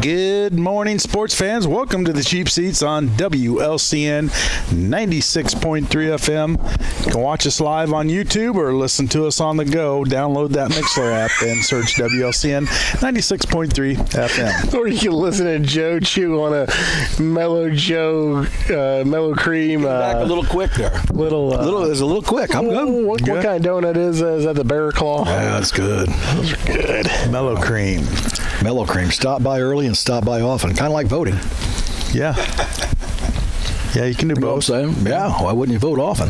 Good morning, sports fans. Welcome to the Cheap Seats on WLCN 96.3 FM. You can watch us live on YouTube or listen to us on the go. Download that Mixler app and search WLCN 96.3 FM. Or you can listen to Joe chew on a Mellow Cream. Back a little quick there. It's a little quick. I'm good. What kind of donut is that? The Bear Claw? Yeah, that's good. Those are good. Mellow Cream. Mellow Cream. Stop by early and stop by often. Kind of like voting. Yeah. Yeah, you can do both. You know what I'm saying? Yeah, why wouldn't you vote often?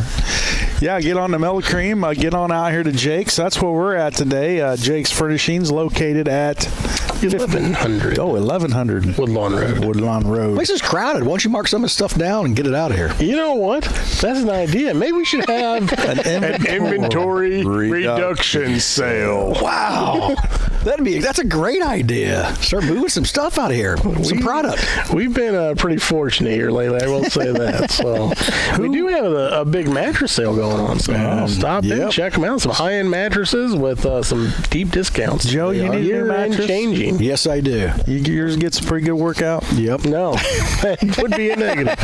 Yeah, get on to Mellow Cream. Get on out here to Jake's. That's where we're at today. Jake's Furnishings, located at 1100. 1100. Woodlawn Road. Place is crowded. Why don't you mark some of the stuff down and get it out of here? You know what? That's an idea. Maybe we should have an inventory reduction sale. Wow. That's a great idea. Start moving some stuff out of here. Some product. We've been pretty fortunate here lately, I will say that. So we do have a big mattress sale going on. So stop in, check them out. Some high-end mattresses with some deep discounts. Joe, you need a mattress? Changing. Yes, I do. Yours gets a pretty good workout? Yep. No. It would be a negative.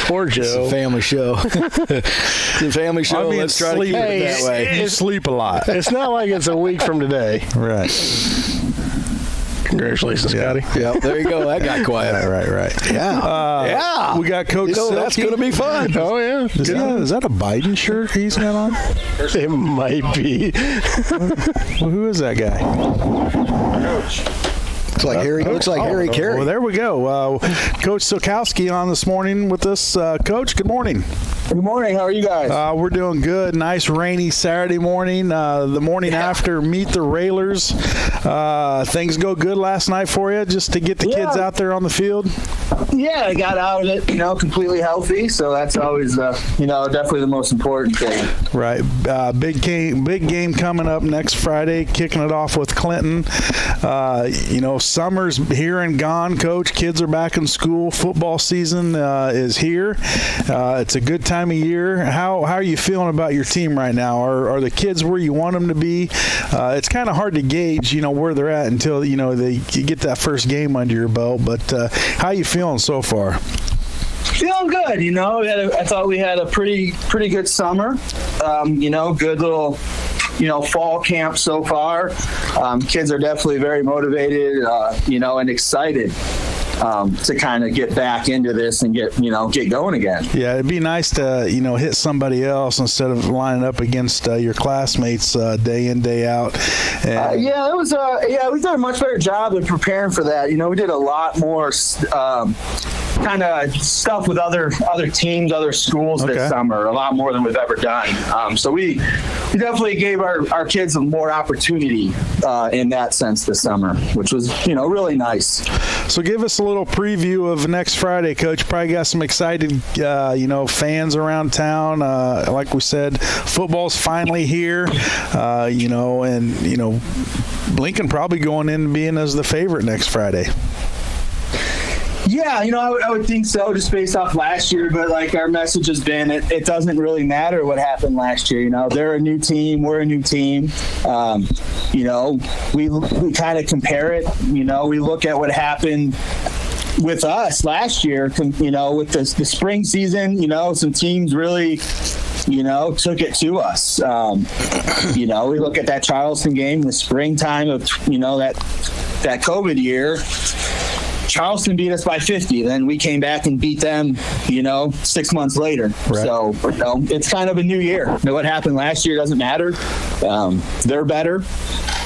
Poor Joe. It's a family show. It's a family show. Let's try to keep it that way. You sleep a lot. It's not like it's a week from today. Right. Congratulations, Scotty. Yeah, there you go. That got quiet. Right. Yeah. We got Coach Silky. That's going to be fun. Oh, yeah. Is that a Biden shirt he's got on? It might be. Well, who is that guy? Coach. Looks like Harry Carey. Well, there we go. Coach Silkowski on this morning with us. Coach, good morning. Good morning. How are you guys? We're doing good. Nice rainy Saturday morning. The morning after Meet the Railers. Things go good last night for you, just to get the kids out there on the field? Yeah, I got out of it, completely healthy. So that's always, definitely the most important thing. Right. Big game coming up next Friday, kicking it off with Clinton. Summer's here and gone, Coach. Kids are back in school. Football season is here. It's a good time of year. How are you feeling about your team right now? Are the kids where you want them to be? It's kind of hard to gauge, where they're at until, they get that first game under your belt. But how are you feeling so far? Feeling good. I thought we had a pretty good summer. Good little fall camp so far. Kids are definitely very motivated, and excited to kind of get back into this and get going again. Yeah, it'd be nice to, hit somebody else instead of lining up against your classmates day in, day out. We did a much better job of preparing for that. We did a lot more kind of stuff with other teams, other schools this summer, a lot more than we've ever done. So we definitely gave our kids more opportunity in that sense this summer, which was, really nice. So give us a little preview of next Friday, Coach. Probably got some excited, fans around town. Like we said, football's finally here, Lincoln probably going in and being as the favorite next Friday. Yeah, I would think so, just based off last year. But like our message has been, it doesn't really matter what happened last year. They're a new team, we're a new team. We kind of compare it. We look at what happened with us last year. With the spring season. Some teams really, took it to us. We look at that Charleston game, the springtime of that COVID year. Charleston beat us by 50. Then we came back and beat them, 6 months later. Right. So, it's kind of a new year. What happened last year doesn't matter. They're better.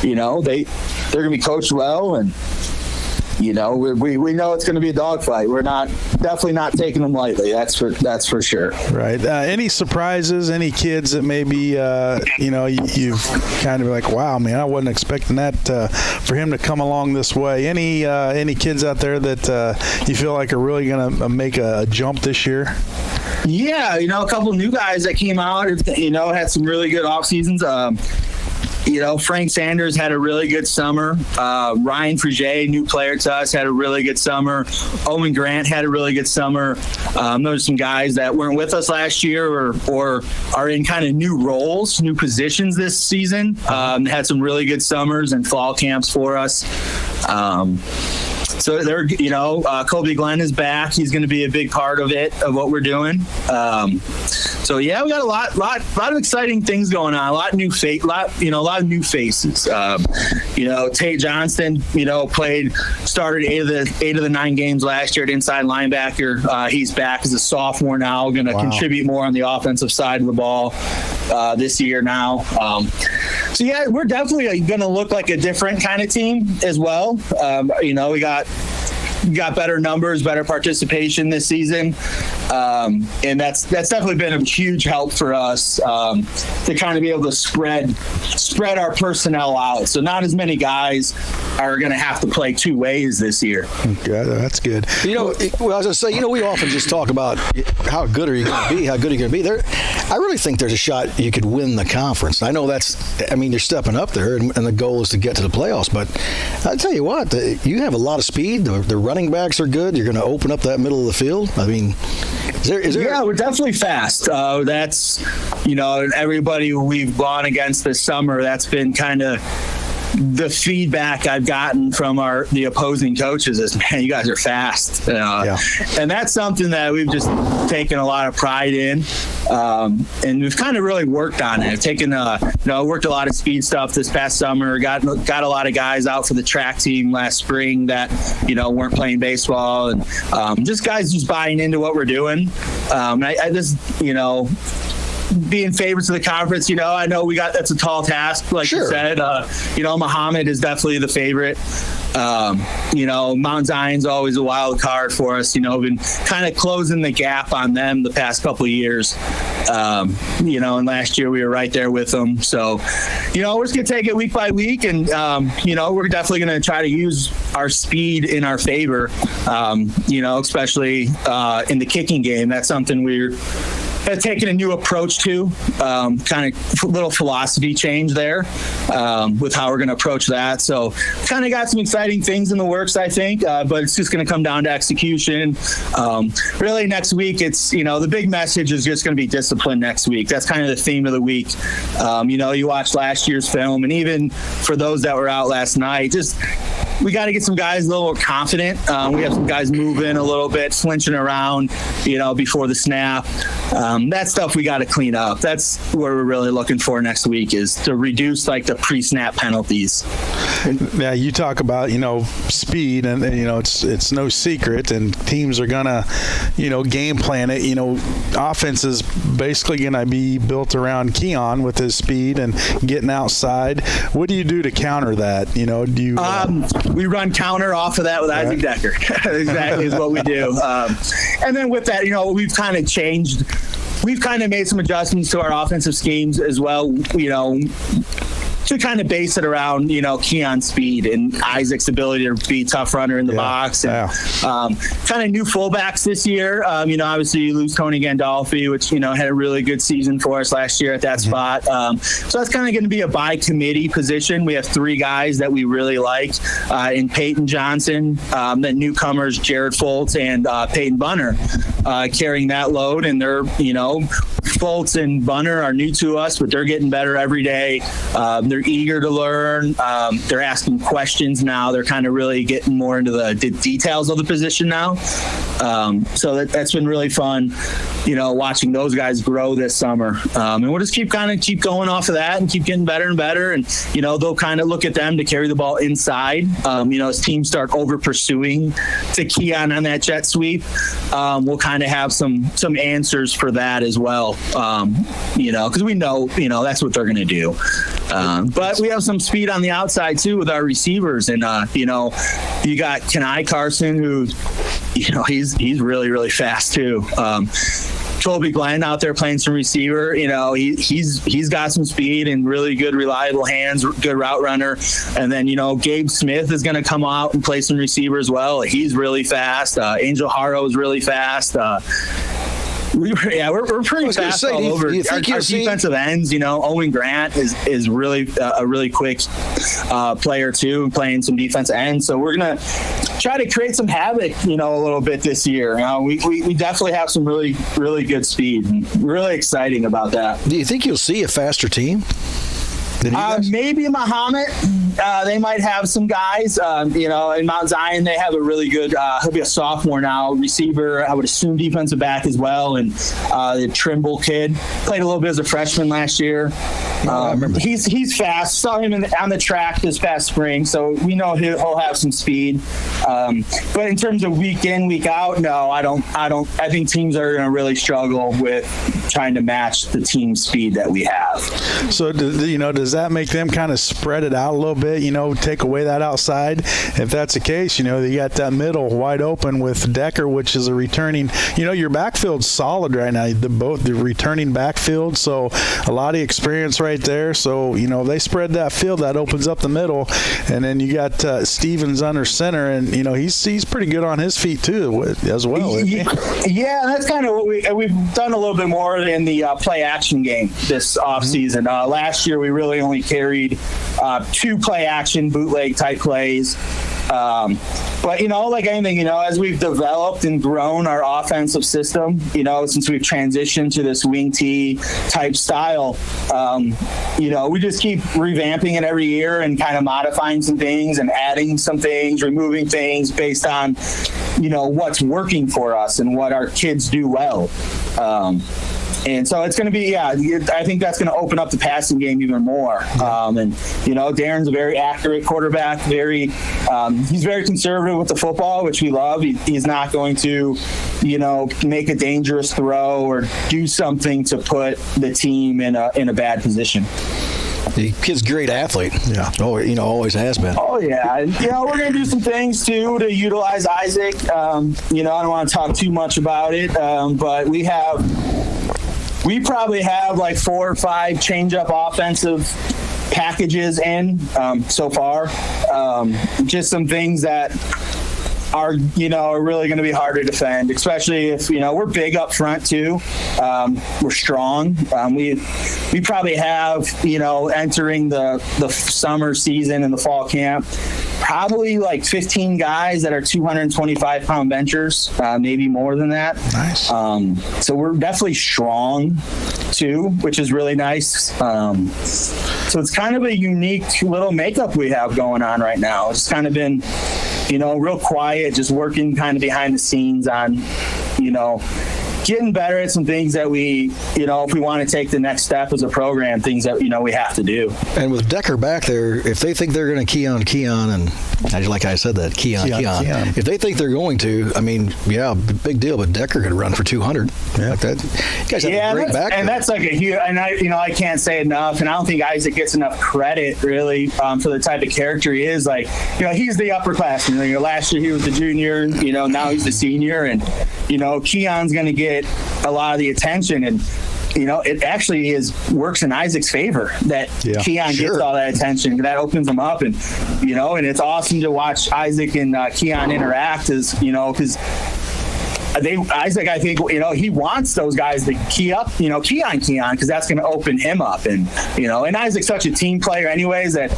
They're going to be coached well, and we know it's going to be a dogfight. We're definitely not taking them lightly. That's for sure. Right. Any surprises? Any kids that maybe you've kind of like, wow, man, I wasn't expecting that for him to come along this way. Any kids out there that you feel like are really going to make a jump this year? Yeah, a couple of new guys that came out. Had some really good off seasons. Frank Sanders had a really good summer. Ryan Frugier, new player to us, had a really good summer. Owen Grant had a really good summer. Those are some guys that weren't with us last year or are in kind of new roles, new positions this season. Had some really good summers and fall camps for us. So they're, Colby Glenn is back. He's going to be a big part of what we're doing. So yeah, we got a lot of exciting things going on. A lot of new faces. Tate Johnston, started eight of the 9 games last year at inside linebacker. He's back as a sophomore now, going to contribute more on the offensive side of the ball this year now. So yeah, we're definitely going to look like a different kind of team as well. We got better numbers, better participation this season, and that's definitely been a huge help for us to kind of be able to spread our personnel out. So not as many guys are going to have to play 2 ways this year. Okay, that's good. I was going to say, we often just talk about how good are you going to be, how good are you going to be. I really think there's a shot you could win the conference. I know you're stepping up there, and the goal is to get to the playoffs. But I tell you what, you have a lot of speed. The running backs are good. You're going to open up that middle of the field. I mean, is there? Yeah, we're definitely fast. That's, everybody we've gone against this summer, that's been kind of the feedback I've gotten from the opposing coaches is, man, you guys are fast. And that's something that we've just taken a lot of pride in. And we've kind of really worked on it. Worked a lot of speed stuff this past summer, got a lot of guys out for the track team last spring that, weren't playing baseball, and just guys just buying into what we're doing. I just, being favorites of the conference, I know that's a tall task, like you said. Muhammad is definitely the favorite. Mount Zion's always a wild card for us. Been kind of closing the gap on them the past couple of years. And last year we were right there with them. So, we're just going to take it week by week, and, we're definitely going to try to use our speed in our favor, especially in the kicking game. That's something we're taken a new approach to, kind of little philosophy change there with how we're going to approach that. So kind of got some exciting things in the works, I think, but it's just going to come down to execution. Really next week, it's, the big message is just going to be discipline next week. That's kind of the theme of the week. You watched last year's film, and even for those that were out last night, we got to get some guys a little more confident. We have some guys moving a little bit, flinching around, before the snap. That stuff we got to clean up. That's what we're really looking for next week, is to reduce the pre-snap penalties. Yeah, you talk about speed, and it's no secret, and teams are gonna game plan it. Offense is basically gonna be built around Keon with his speed and getting outside. What do you do to counter that? Do you? We run counter off of that with Isaac Decker. Exactly is what we do. And then with that, we've kind of changed. We've kind of made some adjustments to our offensive schemes as well, to kind of base it around, Keon's speed and Isaac's ability to be a tough runner in the box. And kind of new fullbacks this year. Obviously you lose Tony Gandolfi, which, had a really good season for us last year at that spot. So that's kind of going to be a by committee position. We have 3 guys that we really like in Peyton Johnson, the newcomers, Jared Foltz and Peyton Bunner, carrying that load. And they're, Foltz and Bunner are new to us, but they're getting better every day. They're eager to learn. They're asking questions now. They're kind of really getting more into the details of the position now. So that's been really fun, watching those guys grow this summer. And we'll just keep going off of that and keep getting better and better. And, they'll kind of look at them to carry the ball inside. As teams start over pursuing to Keon on that jet sweep, we'll kind of have some answers for that as well. Because we know, that's what they're going to do. But we have some speed on the outside too with our receivers, and you got Kenai Carson, who he's really, really fast too. Colby Glenn out there playing some receiver. He's got some speed and really good, reliable hands, good route runner. And then, Gabe Smith is going to come out and play some receiver as well. He's really fast. Angel Haro is really fast. We're pretty fast all over. Do you think our defensive ends, Owen Grant is really a really quick player too, playing some defensive ends. So we're gonna try to create some havoc, a little bit this year. We definitely have some really, really good speed. And really exciting about that. Do you think you'll see a faster team? Maybe Muhammad. They might have some guys. In Mount Zion, they have a really good. He'll be a sophomore now, receiver. I would assume defensive back as well. And the Trimble kid played a little bit as a freshman last year. I remember. He's fast. Saw him on the track this past spring, so we know he'll have some speed. But in terms of week in, week out, no, I don't. I think teams are going to really struggle with trying to match the team speed that we have. So, does that make them kind of spread it out a little bit, take away that outside? If that's the case, you got that middle wide open with Decker, which is a returning, your backfield's solid right now, the returning backfield, so a lot of experience right there. So, they spread that field, that opens up the middle, and then you got Stevens under center, and, he's pretty good on his feet too as well. Yeah, that's kind of what we've done a little bit more in the play action game this offseason. Last year, we really only carried 2 play action bootleg type plays. But, like anything, as we've developed and grown our offensive system, since we've transitioned to this wing T type style, we just keep revamping it every year and kind of modifying some things and adding some things, removing things based on, what's working for us and what our kids do well. And so it's going to be, I think that's going to open up the passing game even more. And, Darren's a very accurate quarterback, he's very conservative with the football, which we love. He's not going to, make a dangerous throw or do something to put the team in a bad position. The kid's a great athlete. Yeah. Oh, always has been. Oh, yeah. We're going to do some things, too, to utilize Isaac. I don't want to talk too much about it, but we probably have like 4 or 5 change-up offensive packages in so far. Just some things that are really going to be hard to defend, especially if we're big up front too. We're strong. We probably have entering the summer season and the fall camp, probably like 15 guys that are 225-pound benchers, maybe more than that. Nice. So we're definitely strong too, which is really nice. So it's kind of a unique little makeup we have going on right now. It's kind of been real quiet, just working kind of behind the scenes on, getting better at some things that we, if we want to take the next step as a program, things that, we have to do. And with Decker back there, if they think they're going to key on Keon, and like I said, that Keon. If they think they're going to, big deal, but Decker could run for 200. Yeah. Like that. You guys have a great back there. And that's like a huge, and I can't say enough, and I don't think Isaac gets enough credit, really, for the type of character he is. Like, he's the upperclassman. Last year he was the junior, now he's the senior, and, Keon's going to get a lot of the attention, and it actually works in Isaac's favor that Keon gets all that attention. That opens him up, and and it's awesome to watch Isaac and Keon interact, because Isaac, I think, he wants those guys to key up, Keon, because that's going to open him up, and and Isaac's such a team player, anyways, that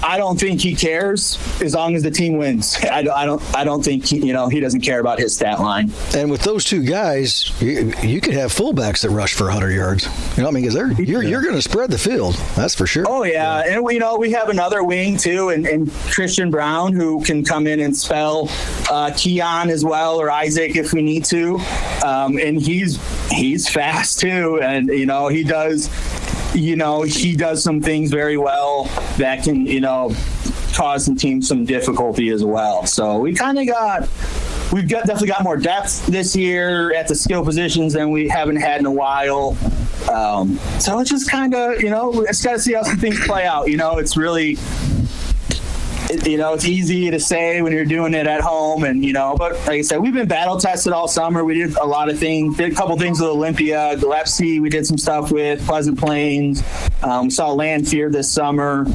I don't think he cares as long as the team wins. I don't think he doesn't care about his stat line. And with those 2 guys, you could have fullbacks that rush for 100 yards. Because you're going to spread the field. That's for sure. Oh yeah, and we have another wing too, and Christian Brown, who can come in and spell Keon as well, or Isaac if we need to. And he's fast too, and he does. He does some things very well that can, cause some teams some difficulty as well. So we've definitely got more depth this year at the skill positions than we haven't had in a while. So it's just kind of, it's got to see how some things play out. It's really, it's easy to say when you're doing it at home, and but like I said, we've been battle tested all summer. We did a lot of things, did a couple things with Olympia, Gillespie. We did some stuff with Pleasant Plains. We saw Lanphier this summer.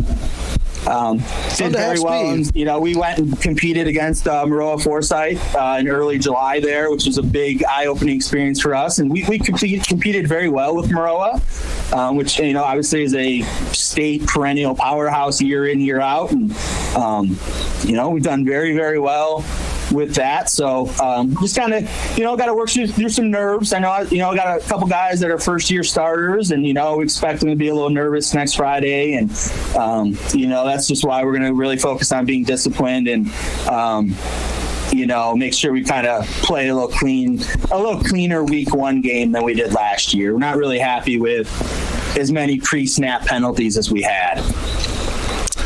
Did very well. And, we went and competed against Maroa Forsyth in early July there, which was a big eye-opening experience for us. And we competed very well with Maroa, which, obviously is a state perennial powerhouse year in, year out. And, we've done very, very well with that. So just kind of, got to work through some nerves. I know, I got a couple guys that are first-year starters, and, we expect them to be a little nervous next Friday. And, that's just why we're going to really focus on being disciplined and, make sure we kind of play a little cleaner week one game than we did last year. We're not really happy with as many pre-snap penalties as we had.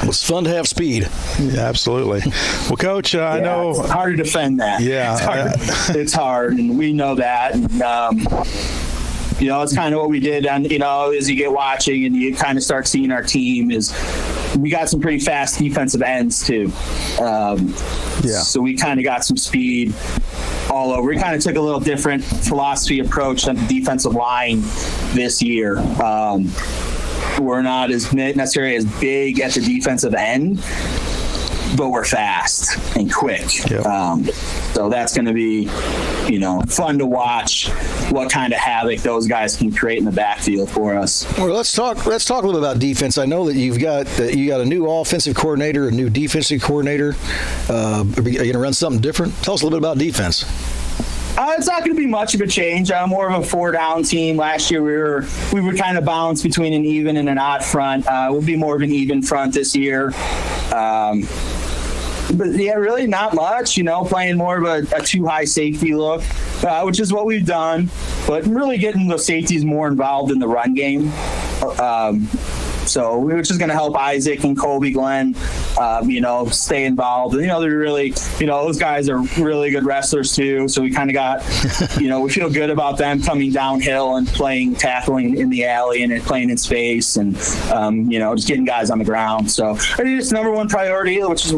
It's fun to have speed. Yeah, absolutely. Well, Coach, I know it's hard to defend that. Yeah, it's hard, and we know that. And, it's kind of what we did. And as you get watching and you kind of start seeing our team, is we got some pretty fast defensive ends too. So we kind of got some speed all over. We kind of took a little different philosophy approach on the defensive line this year. We're not necessarily as big at the defensive end, but we're fast and quick. Yep. So that's going to be, fun to watch what kind of havoc those guys can create in the backfield for us. Well, let's talk a little bit about defense. I know that you got a new offensive coordinator, a new defensive coordinator. Are you going to run something different? Tell us a little bit about defense. It's not going to be much of a change. More of a 4-down team. Last year we were kind of balanced between an even and an odd front. We'll be more of an even front this year. But yeah, really not much. Playing more of a too high safety look, which is what we've done. But really getting the safeties more involved in the run game. So which is going to help Isaac and Colby Glenn, stay involved. And, they're really, those guys are really good wrestlers too. So we kind of got, we feel good about them coming downhill and tackling in the alley and playing in space and, just getting guys on the ground. So I think it's number one priority, which is,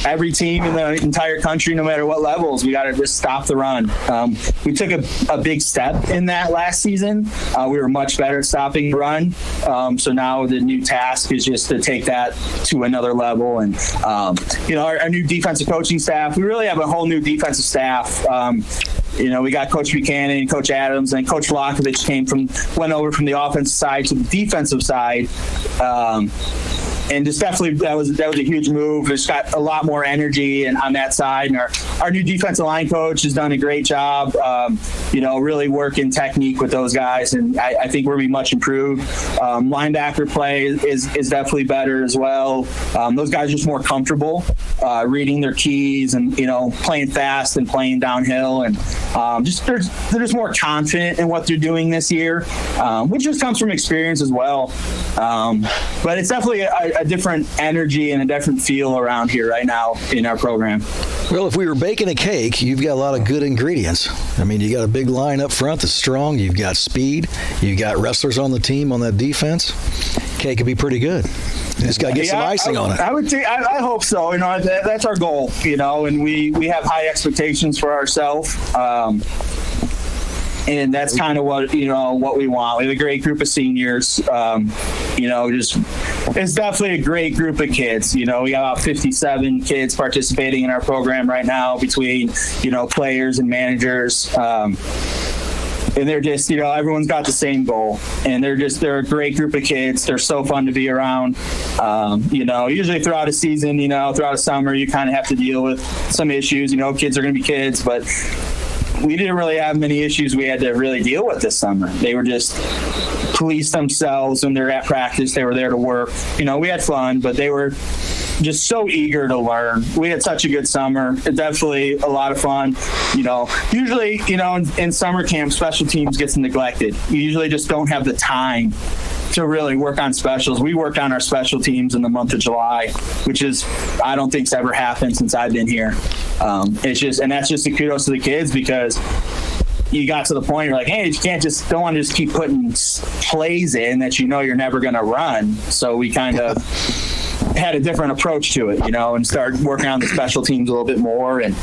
every team in the entire country, no matter what levels, we got to just stop the run. We took a big step in that last season. We were much better at stopping the run. So now the new task is just to take that to another level. And, our new defensive coaching staff, we really have a whole new defensive staff. We got Coach Buchanan and Coach Adams, and Coach Vlahovic went over from the offensive side to the defensive side. And just definitely that was a huge move. It's got a lot more energy and on that side. And our new defensive line coach has done a great job, really working technique with those guys. And I think we're going to be much improved. Linebacker play is definitely better as well. Those guys are just more comfortable reading their keys and, playing fast and playing downhill. And they're just more confident in what they're doing this year, which just comes from experience as well. But it's definitely a different energy and a different feel around here right now in our program. Well, if we were baking a cake, you've got a lot of good ingredients. I mean, you got a big line up front that's strong. You've got speed. You've got wrestlers on the team on that defense. Cake could be pretty good. Just got to get some icing on it. I would say, I hope so. That's our goal, and we have high expectations for ourselves. And that's kind of what we want. We have a great group of seniors. It's definitely a great group of kids. We got about 57 kids participating in our program right now between, players and managers. And they're just, everyone's got the same goal. And they're a great group of kids. They're so fun to be around. Usually throughout a season, throughout a summer, you kind of have to deal with some issues. Kids are going to be kids, but we didn't really have many issues we had to really deal with this summer. They were just police themselves when they're at practice. They were there to work. We had fun, but they were just so eager to learn. We had such a good summer. Definitely a lot of fun. Usually, in summer camp, special teams gets neglected. You usually just don't have the time to really work on specials. We worked on our special teams in the month of July, which I don't think's ever happened since I've been here. And that's just a kudos to the kids, because you got to the point you're like, hey, you don't want to just keep putting plays in that you're never going to run. So we kind of had a different approach to it, and started working on the special teams a little bit more, and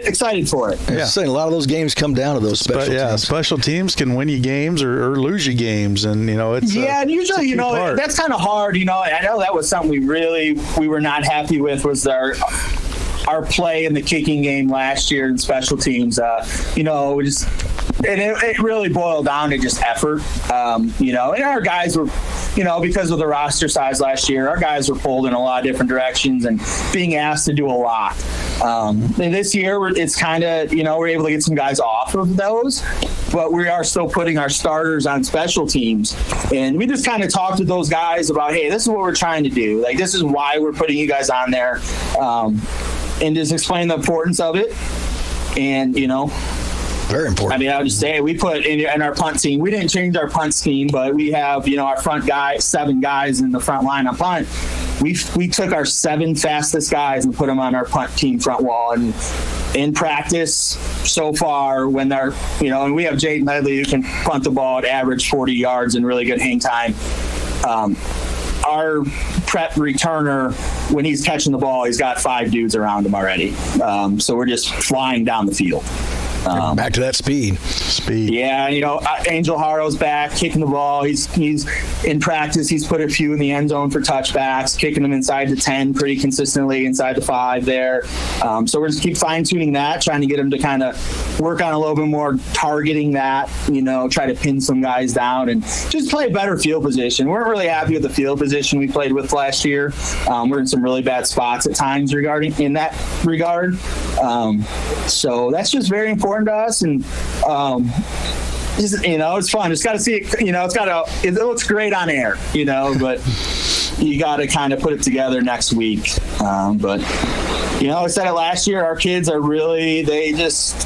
excited for it. Yeah, saying a lot of those games come down to those special teams. Special teams can win you games or lose you games, and it's and usually that's kind of hard. I know that was something we were not happy with, was our play in the kicking game last year in special teams. It really boiled down to just effort, and our guys were, because of the roster size last year, our guys were pulled in a lot of different directions and being asked to do a lot. And this year, it's kind of, we're able to get some guys off of those, but we are still putting our starters on special teams. And we just kind of talked to those guys about, hey, this is what we're trying to do. Like, this is why we're putting you guys on there, and just explain the importance of it. And, very important. I mean, I would just say we put in our punt team. We didn't change our punt scheme, but we have, our front guys, 7 guys in the front line on punt. We took our 7 fastest guys and put them on our punt team front wall. And in practice so far, when they're, and we have Jaden Medley who can punt the ball at average 40 yards and really good hang time. Our prep returner, when he's catching the ball, he's got 5 dudes around him already. So we're just flying down the field. Back to that speed. Yeah, Angel Harrow's back kicking the ball. He's in practice. He's put a few in the end zone for touchbacks, kicking them inside the 10 pretty consistently, inside the 5 there. So we're just keep fine tuning that, trying to get him to kind of work on a little bit more targeting that. Try to pin some guys down and just play a better field position. We weren't really happy with the field position we played with last year. We're in some really bad spots at times in that regard. So that's just very important to us, and it's fun. Just got to see it. It looks great on air, but you got to kind of put it together next week. But I said it last year. Our kids are really, they just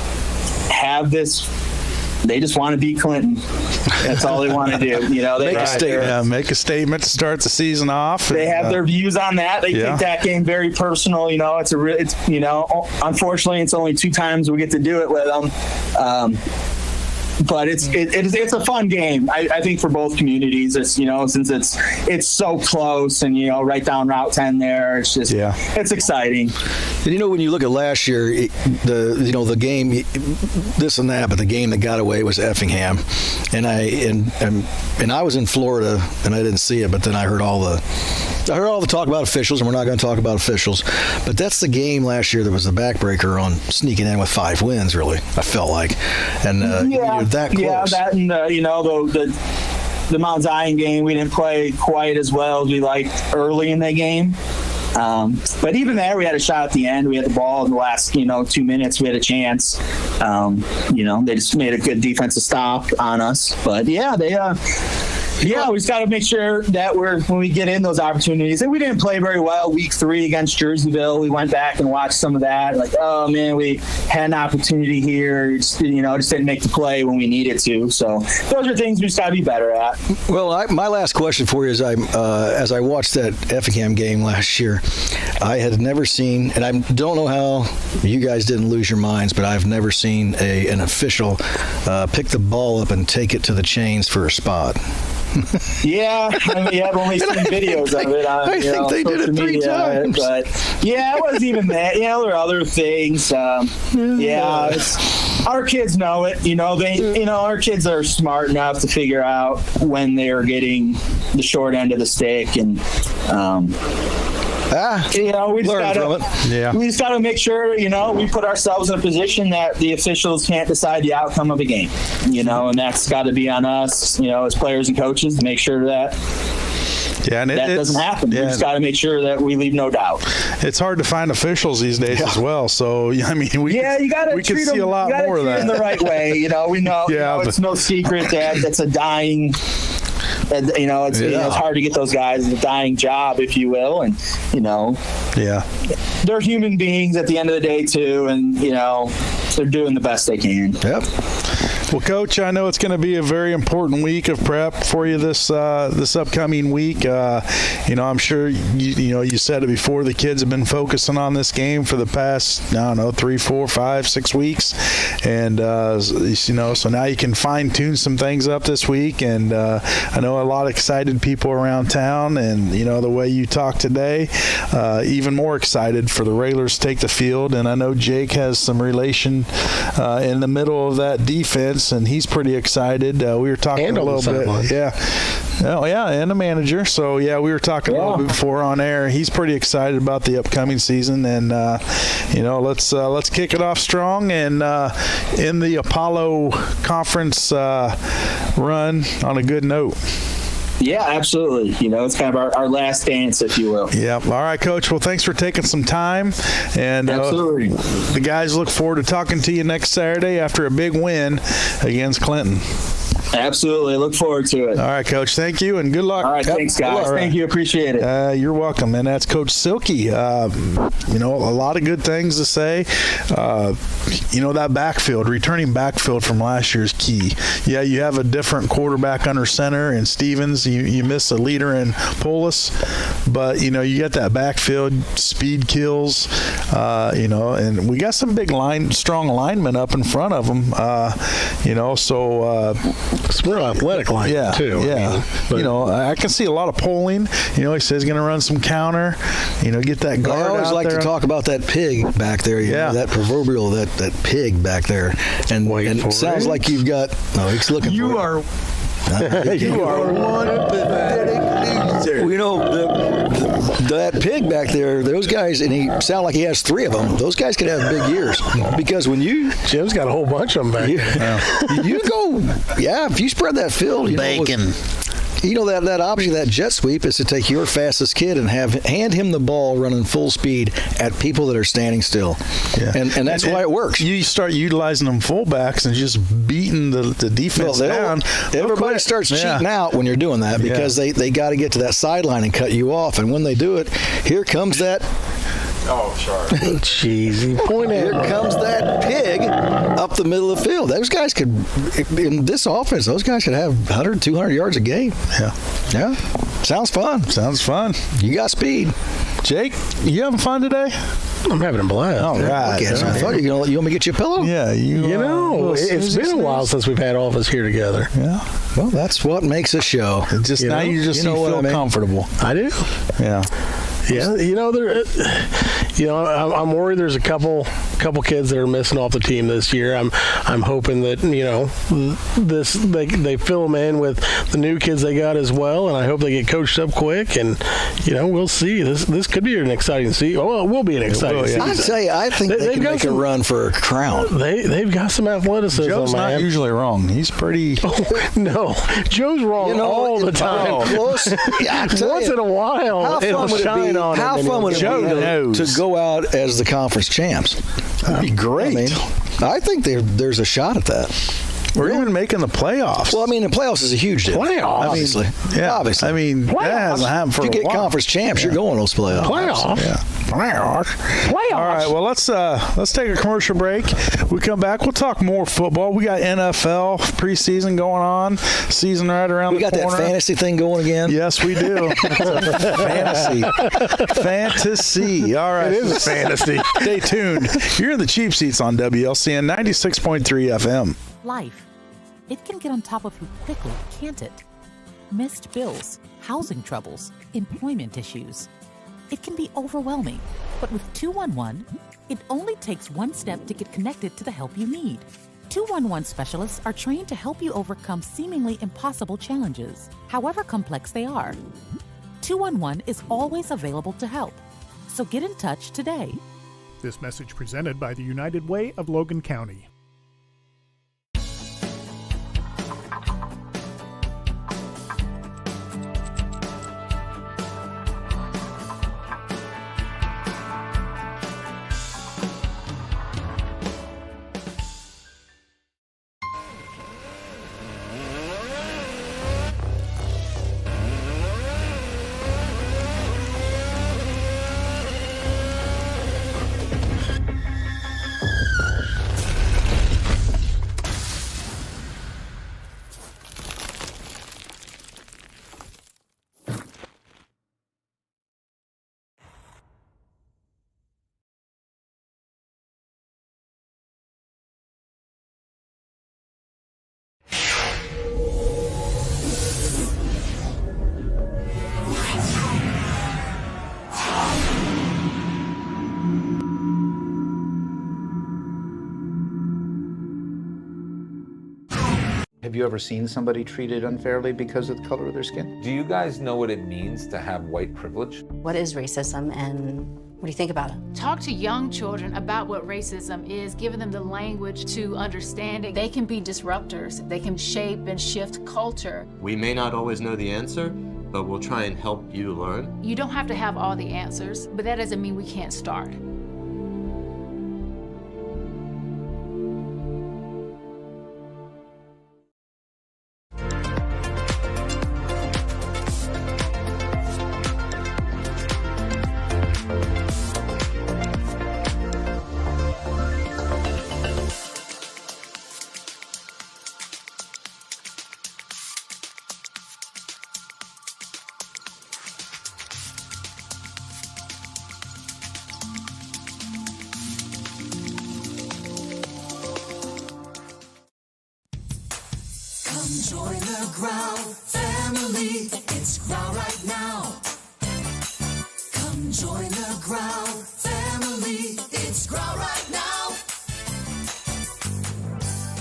have this. They just want to beat Clinton. That's all they want to do. Make a statement to start the season off. They have their views on that. They take that game very personal. Unfortunately, it's only 2 times we get to do it with them. But it's a fun game. I think for both communities. It's since it's so close and right down Route 10 there. It's just it's exciting. And when you look at last year, the game, this and that, but the game that got away was Effingham, and I was in Florida and I didn't see it, but then I heard all the talk about officials, and we're not going to talk about officials, but that's the game last year that was the backbreaker on sneaking in with 5 wins. Really, I felt like, and that close. Yeah, that and the Mount Zion game, we didn't play quite as well as we liked early in the game. But even there, we had a shot at the end. We had the ball in the last, 2 minutes. We had a chance. They just made a good defensive stop on us. But we just got to make sure that when we get in those opportunities, and we didn't play very well week 3 against Jerseyville. We went back and watched some of that. Like, oh man, we had an opportunity here. Just didn't make the play when we needed to. So those are things we just got to be better at. Well, my last question for you is, as I watched that Effingham game last year, I had never seen, and I don't know how you guys didn't lose your minds, but I've never seen an official pick the ball up and take it to the chains for a spot. I've only seen videos of it on I think they did it 3 times. But it wasn't even that. There are other things. Our kids know it. Our kids are smart enough to figure out when they're getting the short end of the stick, and we just got to make sure, we put ourselves in a position that the officials can't decide the outcome of a game, and that's got to be on us, as players and coaches, to make sure that that doesn't happen. We just got to make sure that we leave no doubt. It's hard to find officials these days as well. So, we can see a lot more of that. In the right way. We know, it's no secret that it's a dying. And, it's hard to get those guys a dying job, if you will, and they're human beings at the end of the day too, and they're doing the best they can. Yep. Well, Coach, I know it's going to be a very important week of prep for you this upcoming week. I'm sure you said it before. The kids have been focusing on this game for the past 3, 4, 5, 6 weeks, and so now you can fine tune some things up this week. And I know a lot of excited people around town, and the way you talk today, even more excited for the Railers to take the field. And I know Jake has some relation in the middle of that defense, and he's pretty excited. We were talking and a little bit, and the manager. So we were talking a little bit before on air. He's pretty excited about the upcoming season, and let's kick it off strong and in the Apollo Conference run on a good note. Yeah, absolutely. It's kind of our last dance, if you will. Yep. All right, Coach. Well, thanks for taking some time. And absolutely. The guys look forward to talking to you next Saturday after a big win against Clinton. Absolutely. Look forward to it. All right, Coach. Thank you, and good luck. All right. Thanks, guys. Thank you. Appreciate it. You're welcome. And that's Coach Silky. A lot of good things to say. That backfield, returning backfield from last year's key. Yeah, you have a different quarterback under center in Stevens. You miss a leader in Polis, but, you get that backfield, speed kills, and we got some big strong linemen up in front of them, It's real athletic line, too. Yeah. I can see a lot of pulling. He says he's going to run some counter, get that guard out there. I always like to talk about that pig back there, that proverbial, that pig back there. And it sounds like you've got, he's looking you for are You are one pathetic loser. That pig back there, those guys, and he sound like he has 3 of them. Those guys could have big years because when Jim's got a whole bunch of them back there. You go, if you spread that field, bacon. That option, that jet sweep, is to take your fastest kid and hand him the ball running full speed at people that are standing still. Yeah. And that's why it works. You start utilizing them fullbacks and just beating the defense down. Everybody starts cheating out when you're doing that because they got to get to that sideline and cut you off. And when they do it, here comes that. Oh, sorry. Cheesy point. Here comes that pig up the middle of the field. Those guys could, in this offense, those guys could have 100, 200 yards a game. Yeah. Sounds fun. You got speed. Jake, you having fun today? I'm having a blast. All right. Okay, so I thought you want me to get you a pillow? Yeah. It's been a while since we've had all of us here together. Yeah. Well, that's what makes a show. Now you feel comfortable. I do. Yeah. Yeah, I'm worried. There's a couple kids that are missing off the team this year. I'm hoping that they fill them in with the new kids they got as well, and I hope they get coached up quick. And we'll see. This could be an exciting season. Well, it will be an exciting season. I'd say I think they can make a run for a crown. They've got some athleticism. Joe's not usually wrong. He's pretty. Oh, no, Joe's wrong all the time. Close. Once in a while, it'll shine on him. How fun would it be to go out as the conference champs? That'd be great. I think there's a shot at that. We're even making the playoffs. Well, the playoffs is a huge deal. Playoffs? Obviously. Yeah. Obviously. That hasn't happened for a while. If you get conference champs, you're going to those playoffs. Playoffs? Yeah. Playoffs. All right, well, let's take a commercial break. We come back, we'll talk more football. We got NFL preseason going on, season right around the corner. We got that fantasy thing going again? Yes, we do. Fantasy. All right. It is a fantasy. Stay tuned. You're in the cheap seats on WLCN 96.3 FM. Life. It can get on top of you quickly, can't it? Missed bills, housing troubles, employment issues. It can be overwhelming, but with 211, it only takes one step to get connected to the help you need. 211 specialists are trained to help you overcome seemingly impossible challenges, however complex they are. 211 is always available to help, so get in touch today. This message presented by the United Way of Logan County. Have you ever seen somebody treated unfairly because of the color of their skin? Do you guys know what it means to have white privilege? What is racism and what do you think about it? Talk to young children about what racism is, giving them the language to understand it. They can be disruptors. They can shape and shift culture. We may not always know the answer, but we'll try and help you learn. You don't have to have all the answers, but that doesn't mean we can't start. Join the Growl family. It's Growl right now. Come join the Growl family. It's Growl right now.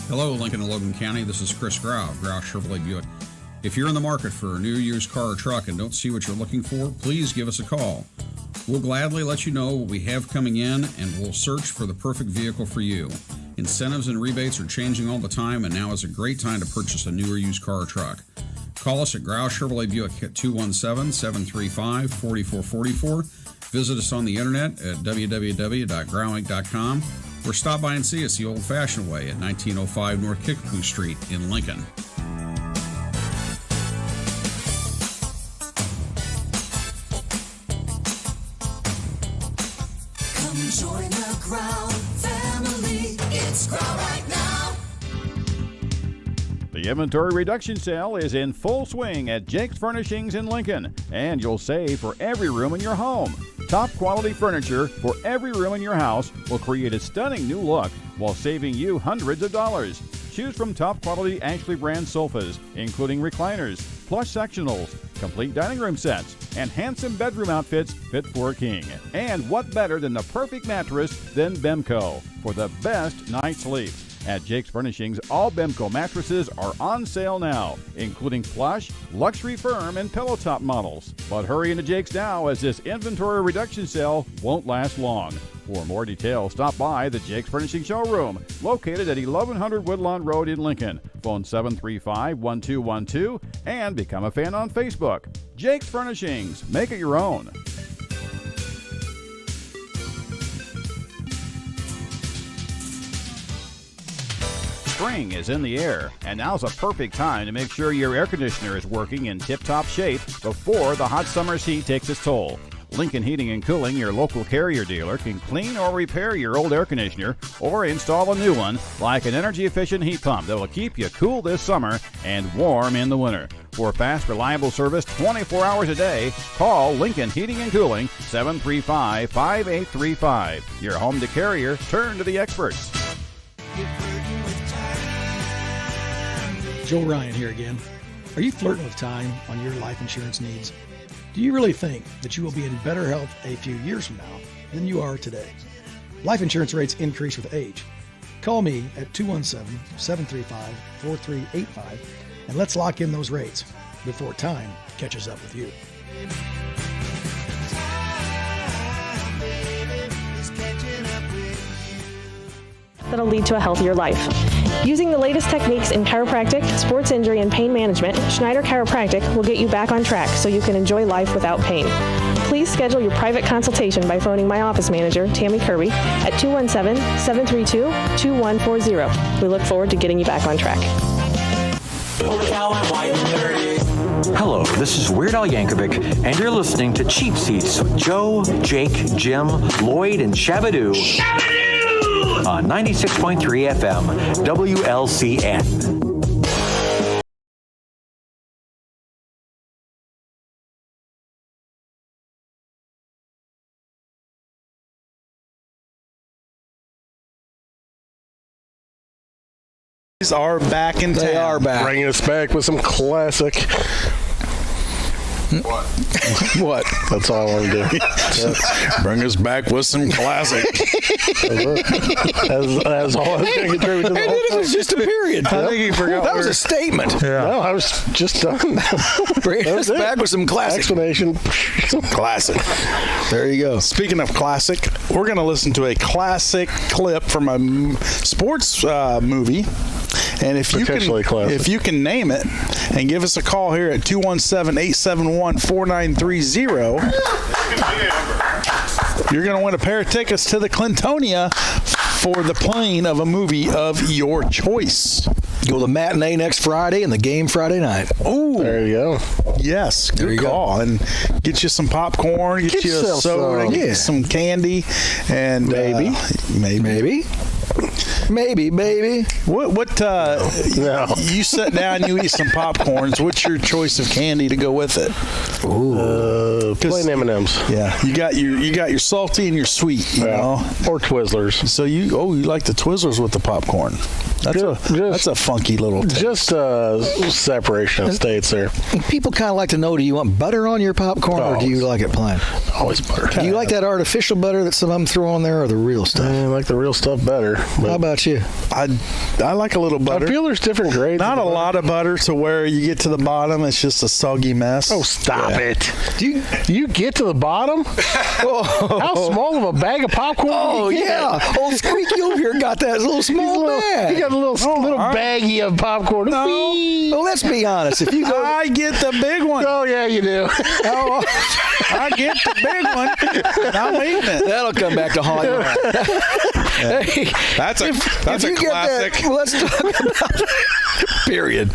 Hello, Lincoln and Logan County. This is Chris Grau, Grau Chevrolet Buick. If you're in the market for a new used car or truck and don't see what you're looking for, please give us a call. We'll gladly let you know what we have coming in, and we'll search for the perfect vehicle for you. Incentives and rebates are changing all the time, and now is a great time to purchase a new or used car or truck. Call us at Grau Chevrolet Buick at 217-735-4444. Visit us on the internet at www.growinc.com, or stop by and see us the old-fashioned way at 1905 North Kickapoo Street in Lincoln. Come join the Growl family. It's Growl right now. The inventory reduction sale is in full swing at Jake's Furnishings in Lincoln, and you'll save for every room in your home. Top quality furniture for every room in your house will create a stunning new look while saving you hundreds of dollars. Choose from top quality Ashley brand sofas, including recliners, plush sectionals, complete dining room sets, and handsome bedroom outfits fit for a king. And what better than the perfect mattress than Bemco for the best night's sleep. At Jake's Furnishings, all Bemco mattresses are on sale now, including plush, luxury firm, and pillow top models. But hurry into Jake's now, as this inventory reduction sale won't last long. For more details, stop by the Jake's Furnishing Showroom, located at 1100 Woodlawn Road in Lincoln. Phone 735-1212 and become a fan on Facebook. Jake's Furnishings. Make it your own. Spring is in the air, and now's a perfect time to make sure your air conditioner is working in tip-top shape before the hot summer's heat takes its toll. Lincoln Heating and Cooling, your local Carrier dealer, can clean or repair your old air conditioner or install a new one, like an energy-efficient heat pump that will keep you cool this summer and warm in the winter. For fast, reliable service 24 hours a day, call Lincoln Heating and Cooling, 735-5835. Your home to Carrier, turn to the experts. Joel Ryan here again. Are you flirting with time on your life insurance needs? Do you really think that you will be in better health a few years from now than you are today? Life insurance rates increase with age. Call me at 217-735-4385 and let's lock in those rates before time catches up with you. That'll lead to a healthier life. Using the latest techniques in chiropractic, sports injury, and pain management, Schneider Chiropractic will get you back on track so you can enjoy life without pain. Please schedule your private consultation by phoning my office manager, Tammy Kirby, at 217-732-2140. We look forward to getting you back on track. Hello, this is Weird Al Yankovic, and you're listening to Cheap Seats with Joe, Jake, Jim, Lloyd, and Shabadoo. On 96.3 FM, WLCN. Are back in town. They are back. Bringing us back with some classic What? That's all I want to do. Bring us back with some classic. That's all I was going to contribute to the whole It was just a period. I think he forgot. That was a statement. Yeah. No, I was just done. Bring us back with some classic. Explanation. Classic. There you go. Speaking of classic, we're going to listen to a classic clip from a sports movie. And if you can name it and give us a call here at 217-871-4930, you're going to win a pair of tickets to the Clintonia for the playing of a movie of your choice. Go to the matinee next Friday and the game Friday night. Ooh. There you go. Yes, good call. And get you some popcorn, get you a soda, get you some candy, and maybe. What no. You sit down, you eat some popcorns. What's your choice of candy to go with it? Ooh, plain M&Ms. Yeah, you got your salty and your sweet, you know, or Twizzlers. So you like the Twizzlers with the popcorn. That's a funky little taste. Just separation of states there. People kind of like to know, do you want butter on your popcorn or do you like it plain? Always butter. Do you like that artificial butter that some of them throw on there or the real stuff? I like the real stuff better. How about you? I like a little butter. I feel there's different grades. Not a lot of butter to where you get to the bottom, it's just a soggy mess. Oh, stop it. Do you get to the bottom? How small of a bag of popcorn? Oh, yeah. Old Squeaky over here got that little small bag. He got a little baggie of popcorn. No. Well, let's be honest. If you go, I get the big one. Oh, yeah, you do. I get the big one, and I'm eating it. That'll come back to haunt you. Hey, that's a classic. Let's talk about period.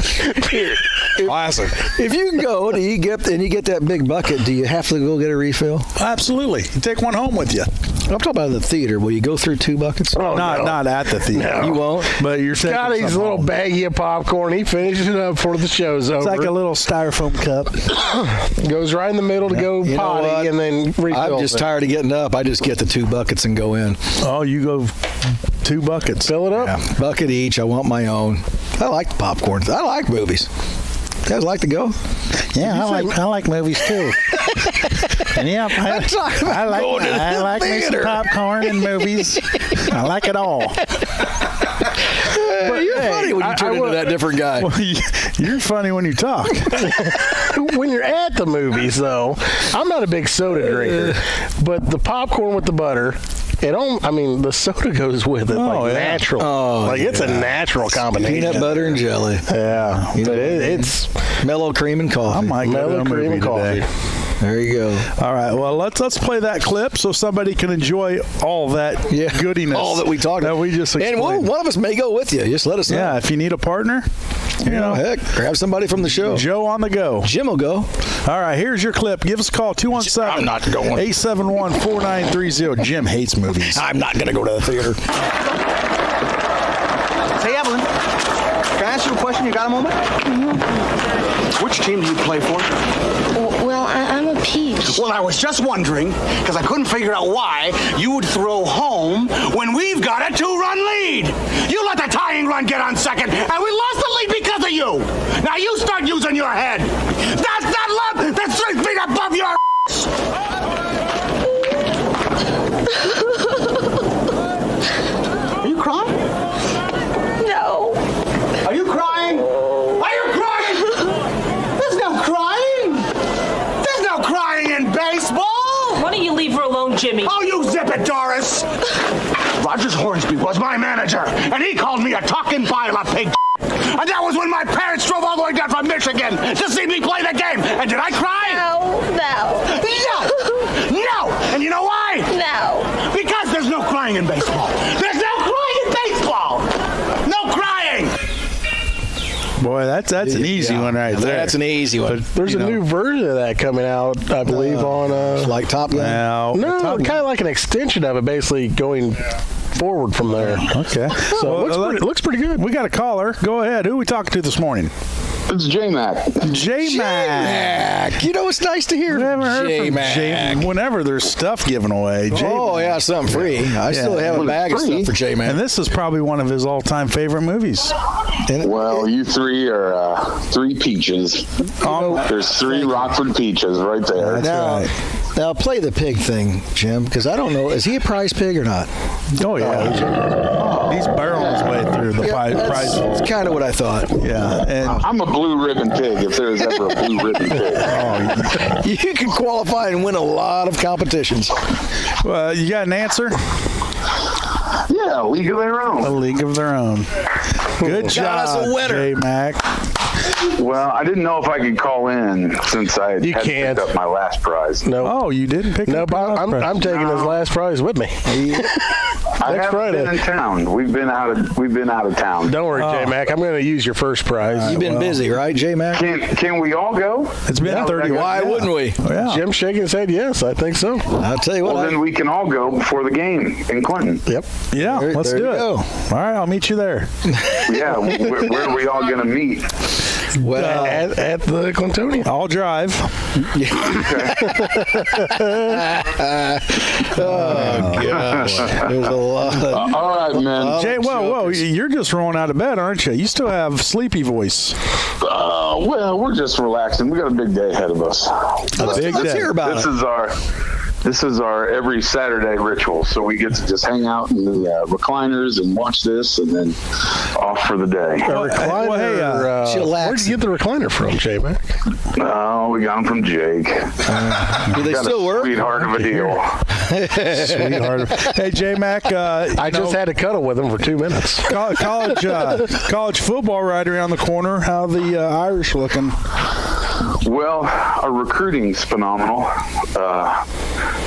Classic. If you go and you get that big bucket, do you have to go get a refill? Absolutely. You take one home with you. I'm talking about in the theater. Will you go through 2 buckets? Oh, not at the theater. No. You won't. But you're taking got his little baggie of popcorn. He finishes it up before the show's over. It's like a little styrofoam cup. Goes right in the middle to go potty and then refills I'm just tired of getting up. I just get the 2 buckets and go in. Oh, you go 2 buckets. Fill it up. Yeah, bucket each. I want my own. I like the popcorn. I like movies. You guys like to go? Yeah, I like movies too. And yeah, I like me some popcorn and movies. I like it all. But you're funny when you turn into that different guy. Well, you're funny when you talk. When you're at the movies, though, I'm not a big soda drinker, but the popcorn with the butter. The soda goes with it natural. Oh, it's a natural combination. Peanut butter and jelly. Yeah. But it's mellow cream and coffee. I might go to a cream and movie coffee. There you go. All right. Well, let's play that clip so somebody can enjoy all that goodiness. All that we talked about. That we just explained. And one of us may go with you. Just let us know. Yeah. If you need a partner, heck, grab somebody from the show. Joe on the go. Jim will go. All right. Here's your clip. Give us a call 217-871-4930. Jim hates movies. I'm not going to go to the theater. Hey, Evelyn. Can I ask you a question? You got a moment? Mm-hmm. Which team do you play for? Well, I'm a peach. Well, I was just wondering, because I couldn't figure out why you would throw home when we've got a 2-run lead. You let the tying run get on second, and we lost the lead because of you. Now you start using your head. That's not love. That's 3 feet above your ass. Are you crying? No. Are you crying? Are you crying? There's no crying. There's no crying in baseball. Why don't you leave her alone, Jimmy? Oh, you zip it, Doris. Rogers Hornsby was my manager, and he called me a talking pile of pig. And that was when my parents drove all the way down from Michigan to see me play the game. And did I cry? No. No. And you know why? No. Because there's no crying in baseball. There's no crying in baseball. No crying. Boy, that's an easy one right there. That's an easy one. But, there's a new version of that coming out, I believe, on like Top Gun. No, kind of like an extension of it, basically going forward from there. Okay. So it looks pretty good. We got a caller. Go ahead. Who are we talking to this morning? It's J-Mac. J-Mac. You know, it's nice to hear J-Mac. Whenever there's stuff given away. Oh, yeah, something free. I still have a bag of stuff for J-Mac. And this is probably one of his all-time favorite movies. Well, you three are three peaches. There's three Rockford peaches right there. Now, play the pig thing, Jim, because I don't know. Is he a prize pig or not? Oh, yeah. He's barreling his way through the prize. That's kind of what I thought. Yeah. And I'm a blue ribbon pig, if there is ever a blue ribbon pig. You can qualify and win a lot of competitions. You got an answer? Yeah, a League of Their Own. A League of Their Own. Good job, J-Mac. Well, I didn't know if I could call in since I had picked up my last prize. No. Oh, you didn't pick up your last prize. I'm taking his last prize with me. I haven't been in town. We've been out of town. Don't worry, J-Mac. I'm going to use your first prize. You've been busy, right, J-Mac? Can we all go? It's been 30. Why wouldn't we? Oh, yeah. Jim shaking his head, yes, I think so. I'll tell you what. Well, then we can all go before the game in Clinton. Yep. Yeah, let's do it. All right, I'll meet you there. Yeah, where are we all going to meet? Well, at the Clintonia. I'll drive. Oh, gosh. There's a lot. All right, man. Jay, whoa, you're just rolling out of bed, aren't you? You still have sleepy voice. Well, we're just relaxing. We got a big day ahead of us. Let's hear about it. This is our every Saturday ritual. So we get to just hang out in the recliners and watch this, and then off for the day. Where'd you get the recliner from, J-Mac? Oh, we got them from Jake. Do they still work? Sweetheart of a deal. Sweetheart. Hey, J-Mac. I just had to cuddle with him for 2 minutes. College football right around the corner. How the Irish looking? Well, our recruiting's phenomenal.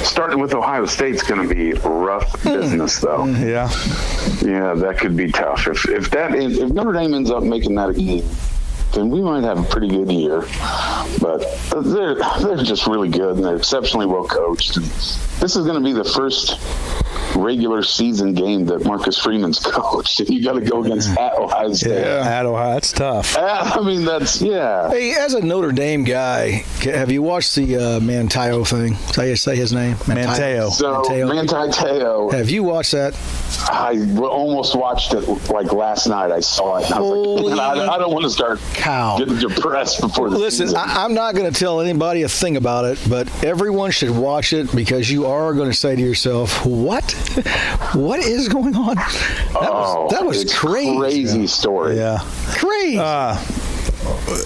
Starting with Ohio State's going to be rough business, though. Yeah, that could be tough. If Notre Dame ends up making that a game, then we might have a pretty good year. But they're just really good, and they're exceptionally well coached. And this is going to be the first regular season game that Marcus Freeman's coached, and you got to go against at Ohio State. Yeah, at Ohio, that's tough. I mean, Hey, as a Notre Dame guy, have you watched the Mantayo thing? Is that how you say his name? Manteo. Manteo. Have you watched that? I almost watched it like last night. I saw it, and I was like, I don't want to start getting depressed before the season. Listen, I'm not going to tell anybody a thing about it, but everyone should watch it because you are going to say to yourself, what? What is going on? That was crazy. Crazy story. Yeah. Crazy.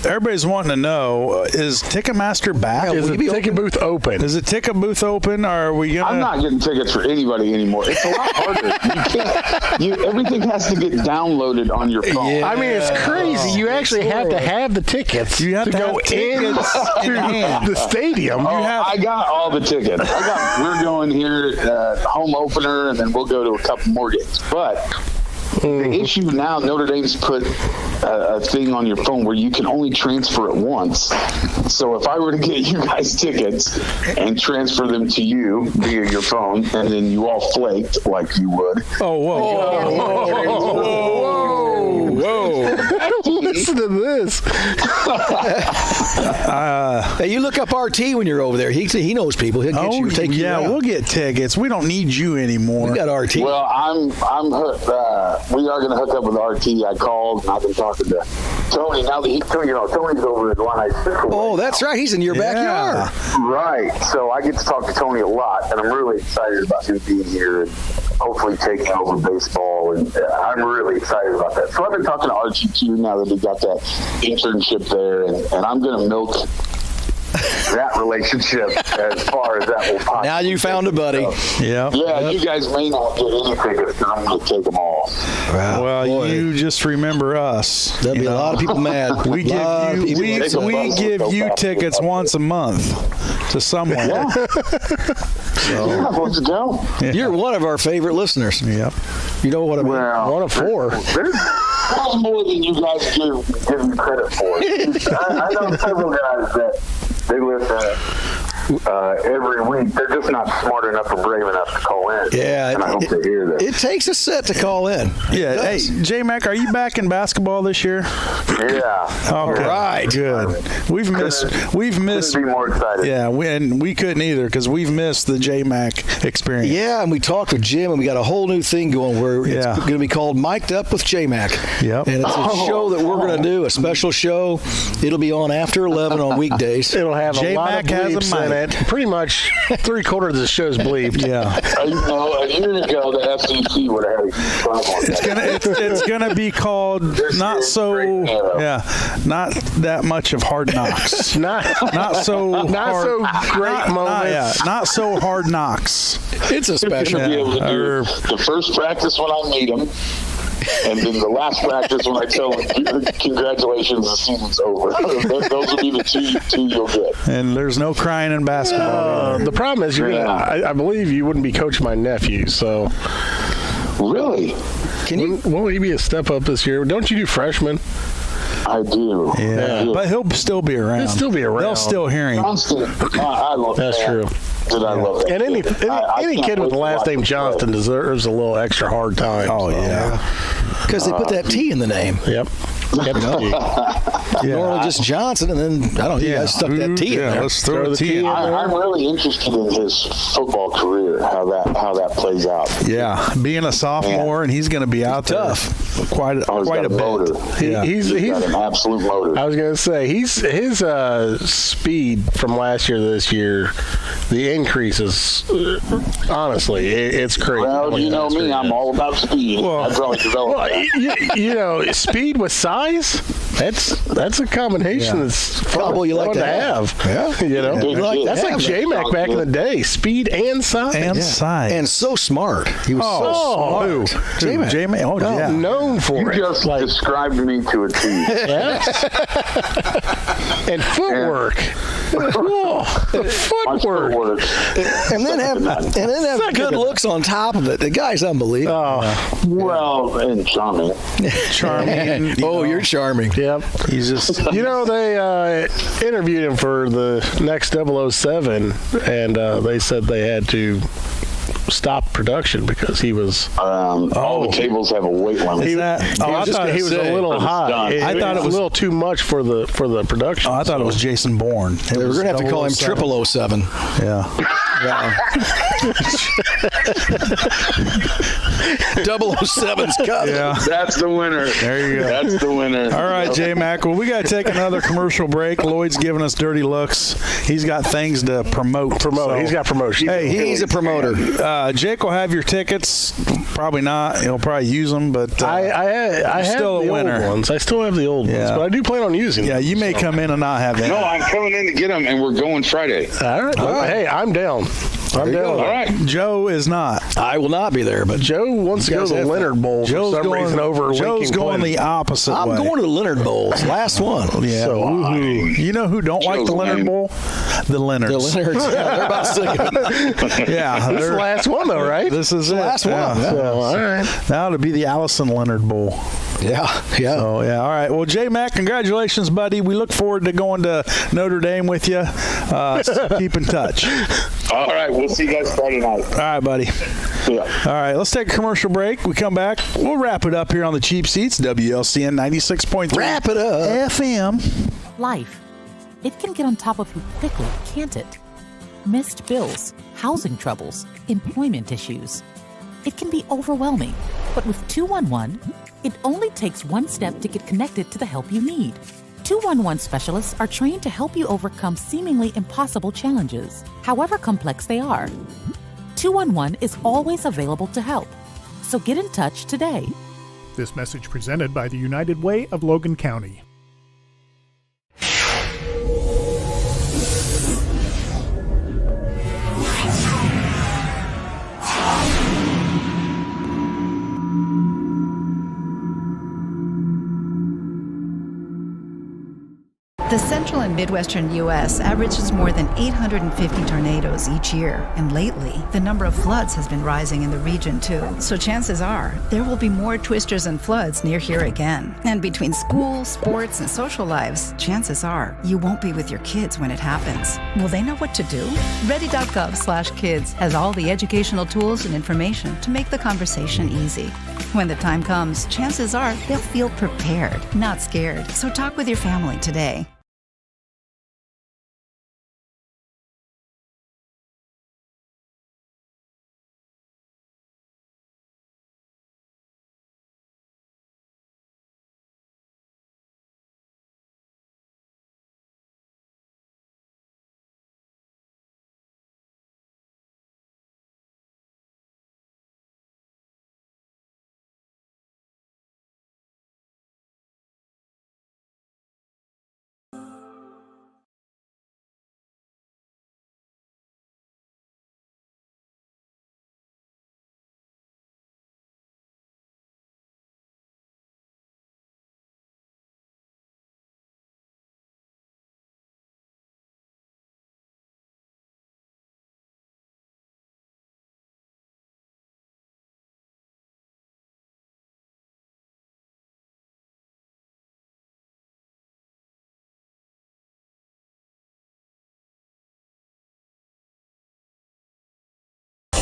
Everybody's wanting to know, is Ticketmaster back? Is the ticket booth open? Is the ticket booth open? Or are we going to... I'm not getting tickets for anybody anymore. It's a lot harder. Everything has to get downloaded on your phone. Yeah. I mean, it's crazy. You actually have to have the tickets to go in the stadium. I got all the tickets. We're going here home opener, and then we'll go to a couple more games. But the issue now, Notre Dame's put a thing on your phone where you can only transfer it once. So if I were to get you guys tickets and transfer them to you via your phone, and then you all flaked like you would. Oh, whoa. Listen to this. Hey, you look up RT when you're over there. He knows people. He'll get you. Take you out. We'll get tickets. We don't need you anymore. We got RT. Well, I'm hooked. We are going to hook up with RT. I called, and I've been talking to Tony. Now that Tony's over at Line 6. Oh, that's right. He's in your backyard. Right. So I get to talk to Tony a lot, and I'm really excited about him being here and hopefully taking over baseball. And I'm really excited about that. So I've been talking to RG2 now that he got that internship there, and I'm going to milk that relationship as far as that will possibly. Now you found a buddy. Yeah. You guys may not get any tickets, because I'm going to take them all. Wow, well, you just remember us. There'll be a lot of people mad. We give you tickets once a month to someone. Yeah. Let's go. You're one of our favorite listeners. Yep. You know what I mean? Well, one of four. There's more than you guys give me credit for. I know several guys that they listen every week. They're just not smart enough or brave enough to call in. Yeah, and I hope they hear this. It takes a set to call in. Yeah. Hey, J-Mac, are you back in basketball this year? Yeah. Okay. Right. Good. We've missed. Couldn't be more excited. Yeah, we couldn't either because we've missed the J-Mac experience. Yeah, and we talked with Jim, and we got a whole new thing going where it's going to be called Mic'd Up with J-Mac. Yep. And it's a show that we're going to do, a special show. It'll be on after 11 on weekdays. It'll have a lot of bleeps in it. Pretty much 3/4 of the show's bleeped. Yeah. A year ago, the FCC would have had a huge problem. It's gonna be called not that much of Hard Knocks. not so great moments. Not so Hard Knocks. It's a special. Be able to do the first practice when I meet them, and then the last practice when I tell them, congratulations, the season's over. Those will be the two you'll get. And there's no crying in basketball. The problem is, I believe you wouldn't be coaching my nephew, so. Really? Won't he be a step up this year? Don't you do freshman? I do. Yeah. But he'll still be around. He'll still be around. They'll still hear him. I love That's that. true. Dude, I love that. And any kid with the last name Johnston deserves a little extra hard time. Oh, yeah. Because they put that T in the name. Yep. Normally just Johnson, and then, I don't know, you guys stuck that T in there. Let's throw the T in there. I'm really interested in his football career, how that plays out. Yeah, being a sophomore, and he's going to be out there quite a bit. Motor. He's got an absolute motor. I was going to say, his speed from last year to this year, the increase is, honestly, it's crazy. Well, you know me, I'm all about speed. I probably developed that. Speed with size, that's a combination that's fun you like to have. Yeah. That's like J-Mac back in the day. Speed and size. Size. And so smart. He was so smart. J-Mac. Oh, yeah. Known for it. You just described me to a T. Yes. And footwork. Footwork. And then have good looks on top of it. The guy's unbelievable. Well, and charming. Charming. You're charming. Yep. He's just. They interviewed him for the next 007, and they said they had to stop production because he was. All the tables have a weight limit. He was a little high. I thought it was a little too much for the production. I thought it was Jason Bourne. They were going to have to call him 007. Yeah. 007's coming. Yeah. That's the winner. There you go. That's the winner. All right, J-Mac. Well, we got to take another commercial break. Lloyd's giving us dirty looks. He's got things to promote. So. He's got promotion. Hey, he's a promoter. Jake will have your tickets. Probably not. He'll probably use them, but I have still the a winner. old ones. I still have the old ones, but I do plan on using them. Yeah, you may come in and not have them. No, I'm coming in to get them, and we're going Friday. All right. Hey, I'm down. I'm down. All right. Joe is not. I will not be there, but Joe wants to go to the Leonard Bowl for some reason over Joe's Lincoln going Clinton. the opposite I'm way. going to the Leonard Bowl. It's last one. Yeah. So, you know who don't like the Leonard Bowl? The Leonards. The Leonards. Yeah, they're about sick of it. Yeah. This is the last one, though, right? This is the last one. Yeah. So, all right. Now it'll be the Allison Leonard Bowl. Yeah. So, all right. Well, J-Mac, congratulations, buddy. We look forward to going to Notre Dame with you. Keep in touch. All right. We'll see you guys Friday night. All right, buddy. Yeah. All right. Let's take a commercial break. We come back. We'll wrap it up here on the Cheap Seats, WLCN 96.3. Wrap it up. FM. Life. It can get on top of you quickly, can't it? Missed bills, housing troubles, employment issues. It can be overwhelming, but with 211, it only takes one step to get connected to the help you need. 211 specialists are trained to help you overcome seemingly impossible challenges, however complex they are. 211 is always available to help, so get in touch today. This message presented by the United Way of Logan County. The Central central and midwestern U.S. averages more than 850 tornadoes each year. And lately, the number of floods has been rising in the region, too. So chances are there will be more twisters and floods near here again. And between school, sports, and social lives, chances are you won't be with your kids when it happens. Will they know what to do? Ready.gov/kids has all the educational tools and information to make the conversation easy. When the time comes, chances are they'll feel prepared, not scared. So talk with your family today.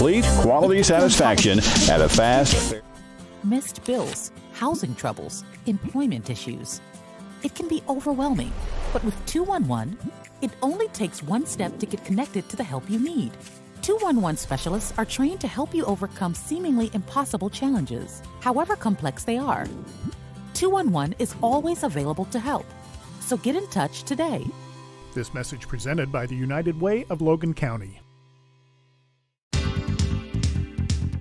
Complete quality satisfaction at a fast. Missed bills, housing troubles, employment issues. It can be overwhelming, but with 211, it only takes one step to get connected to the help you need. 211 specialists are trained to help you overcome seemingly impossible challenges, however complex they are. 211 is always available to help, so get in touch today. This message presented by the United Way of Logan County.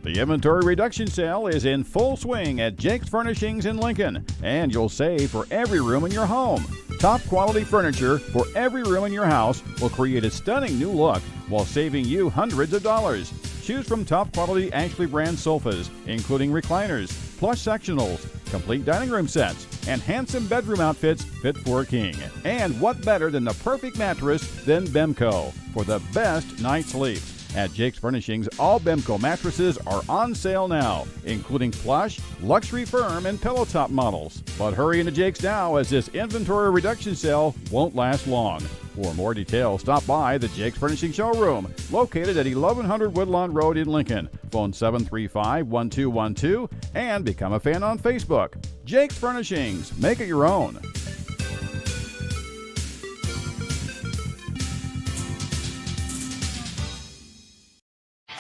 The inventory reduction sale is in full swing at Jake's Furnishings in Lincoln, and you'll save for every room in your home. Top quality furniture for every room in your house will create a stunning new look while saving you hundreds of dollars. Choose from top quality Ashley brand sofas, including recliners, plush sectionals, complete dining room sets, and handsome bedroom outfits fit for a king. And what better than the perfect mattress than Bemco for the best night's sleep. At Jake's Furnishings, all Bemco mattresses are on sale now, including plush, luxury firm, and pillow top models. But hurry into Jake's now, as this inventory reduction sale won't last long. For more details, stop by the Jake's Furnishing Showroom, located at 1100 Woodlawn Road in Lincoln. Phone 735-1212 and become a fan on Facebook. Jake's Furnishings. Make it your own.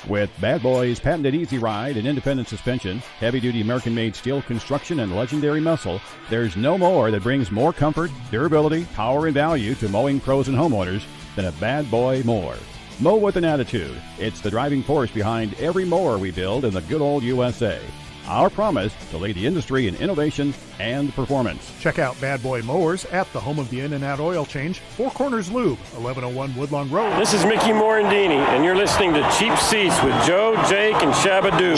With Bad Boy's patented Easy Ride and independent suspension, heavy-duty American-made steel construction, and legendary muscle, there's no mower that brings more comfort, durability, power, and value to mowing pros and homeowners than a Bad Boy mower. Mow with an attitude. It's the driving force behind every mower we build in the good old USA. Our promise to lead the industry in innovation and performance. Check out Bad Boy Mowers at the home of the In-N-Out Oil Change, Four Corners Lube, 1101 Woodlawn Road. This is Mickey Morandini, and you're listening to Cheap Seats with Joe, Jake, and Shabadoo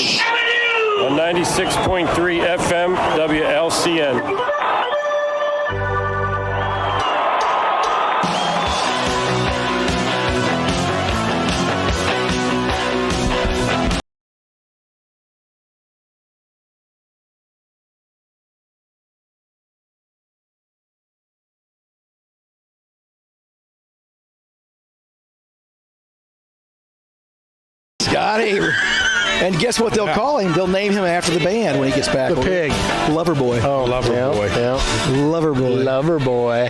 on 96.3 FM WLCN. Scotty. And guess what they'll call him? They'll name him after the band when he gets back. The pig. Lover Boy. Oh, Lover Boy. Yeah. Lover Boy. Lover Boy.